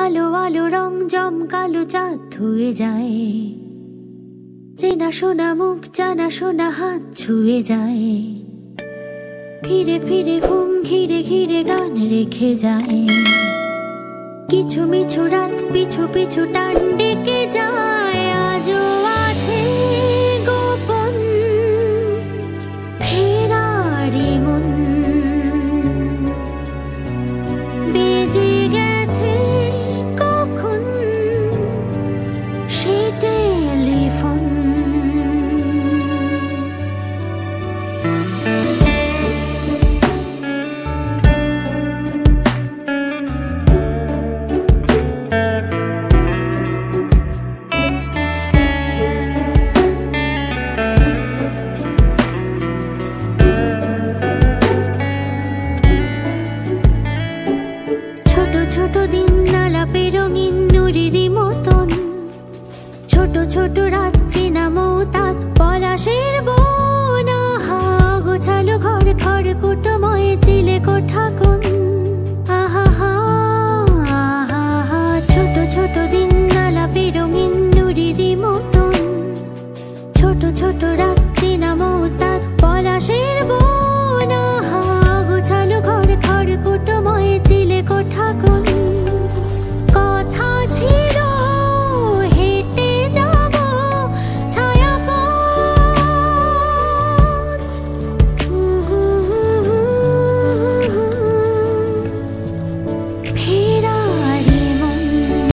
আলো আলো রং জমকালো চাঁদ ধুয়ে যায়, চেনা শোনা মুখ জানা শোনা হাত ছুঁয়ে যায়। ফিরে ফিরে ঘুম ঘিরে ঘিরে গান রেখে যায়, কিছু মিছু রাত পিছু পিছু টান ডেকে যায়। আজও আছে গোপন ফেরারি মন, বেজে গেছে কখন সে টেলিফোন। ছোট দিন নালাপে রঙিন নুরির মতন, ছোট ছোট রাত চেনা মৌতাক পলাশের বন। গোছালো ঘর খড়কুটো